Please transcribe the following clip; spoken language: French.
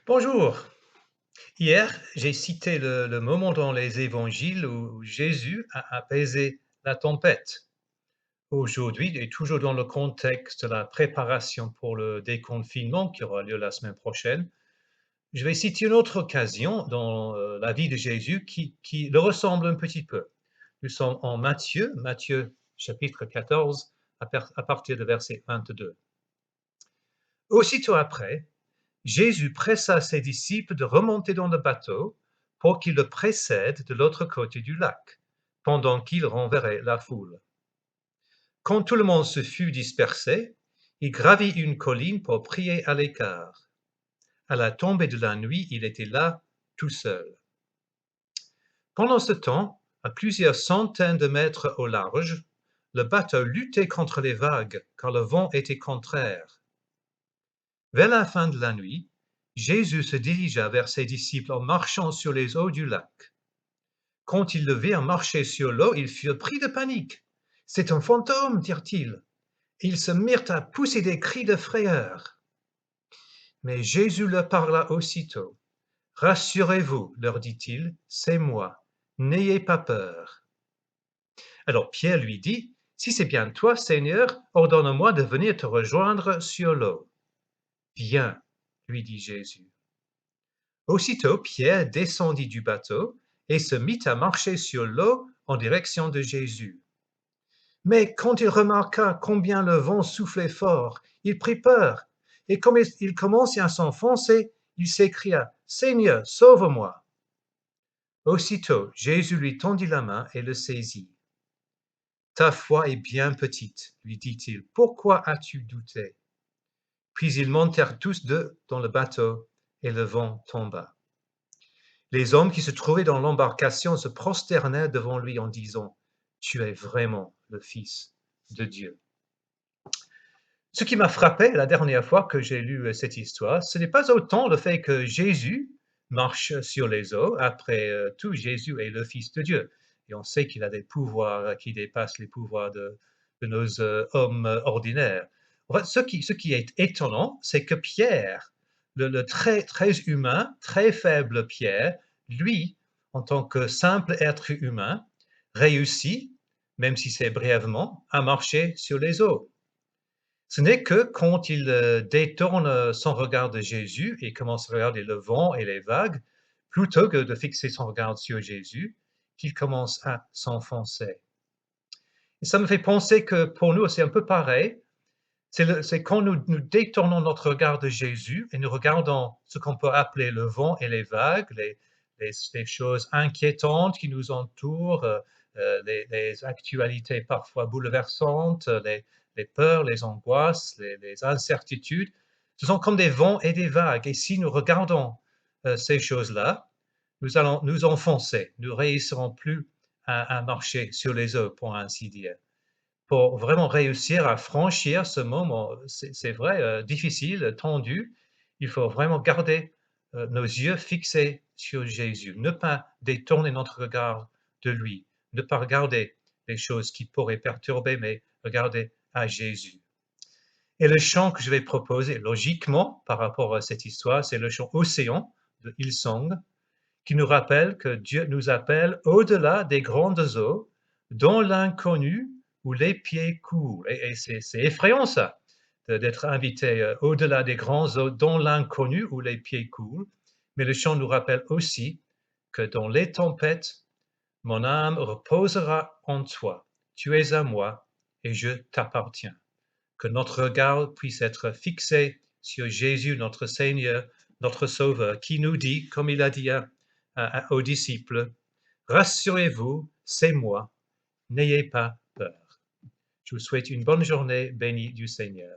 Bonjour. Hier, j'ai cité le moment dans les évangiles où Jésus a apaisé la tempête. Aujourd'hui, et toujours dans le contexte de la préparation pour le déconfinement qui aura lieu la semaine prochaine, je vais citer une autre occasion dans la vie de Jésus qui le ressemble un petit peu. Nous sommes en Matthieu chapitre 14, à partir de verset 22. Aussitôt après, Jésus pressa ses disciples de remonter dans le bateau pour qu'ils le précèdent de l'autre côté du lac, pendant qu'il renverrait la foule. Quand tout le monde se fut dispersé, il gravit une colline pour prier à l'écart. À la tombée de la nuit, il était là, tout seul. Pendant ce temps, à plusieurs centaines de mètres au large, le bateau luttait contre les vagues, car le vent était contraire. Vers la fin de la nuit, Jésus se dirigea vers ses disciples en marchant sur les eaux du lac. Quand ils le virent marcher sur l'eau, ils furent pris de panique. C'est un fantôme, dirent-ils. Et ils se mirent à pousser des cris de frayeur. Mais Jésus leur parla aussitôt. Rassurez-vous, leur dit-il, c'est moi. N'ayez pas peur. Alors Pierre lui dit, si c'est bien toi, Seigneur, ordonne-moi de venir te rejoindre sur l'eau. Viens, lui dit Jésus. Aussitôt Pierre descendit du bateau et se mit à marcher sur l'eau en direction de Jésus. Mais quand il remarqua combien le vent soufflait fort, il prit peur, et comme il commençait à s'enfoncer, il s'écria, Seigneur, sauve-moi. Aussitôt Jésus lui tendit la main et le saisit. Ta foi est bien petite, lui dit-il, pourquoi as-tu douté? Puis ils montèrent tous deux dans le bateau, et le vent tomba. Les hommes qui se trouvaient dans l'embarcation se prosternèrent devant lui en disant, tu es vraiment le Fils de Dieu. Ce qui m'a frappé la dernière fois que j'ai lu cette histoire, ce n'est pas autant le fait que Jésus marche sur les eaux. Après tout, Jésus est le Fils de Dieu. Et on sait qu'il a des pouvoirs qui dépassent les pouvoirs de nos hommes ordinaires. En fait, ce qui est étonnant, c'est que Pierre, le très, très humain, très faible Pierre, lui, en tant que simple être humain, réussit, même si c'est brièvement, à marcher sur les eaux. Ce n'est que quand il détourne son regard de Jésus et commence à regarder le vent et les vagues, plutôt que de fixer son regard sur Jésus, qu'il commence à s'enfoncer. Et ça me fait penser que pour nous, c'est un peu pareil. C'est quand nous détournons notre regard de Jésus et nous regardons ce qu'on peut appeler le vent et les vagues, les choses inquiétantes qui nous entourent, les actualités parfois bouleversantes, les peurs, les angoisses, les incertitudes. Ce sont comme des vents et des vagues. Et si nous regardons ces choses-là, nous allons nous enfoncer. Nous ne réussirons plus à marcher sur les eaux, pour ainsi dire. Pour vraiment réussir à franchir ce moment, c'est vrai, difficile, tendu, il faut vraiment garder, nos yeux fixés sur Jésus, ne pas détourner notre regard de lui, ne pas regarder les choses qui pourraient perturber, mais regarder à Jésus. Et le chant que je vais proposer, logiquement, par rapport à cette histoire, c'est le chant Océan de Hillsong, qui nous rappelle que Dieu nous appelle au-delà des grandes eaux, dans l'inconnu où les pieds courent. Et c'est effrayant ça, d'être invité au-delà des grandes eaux, dans l'inconnu où les pieds courent. Mais le chant nous rappelle aussi que dans les tempêtes, mon âme reposera en toi. Tu es à moi et je t'appartiens. Que notre regard puisse être fixé sur Jésus, notre Seigneur, notre Sauveur, qui nous dit, comme il a dit aux disciples, rassurez-vous, c'est moi, n'ayez pas peur. Je vous souhaite une bonne journée bénie du Seigneur.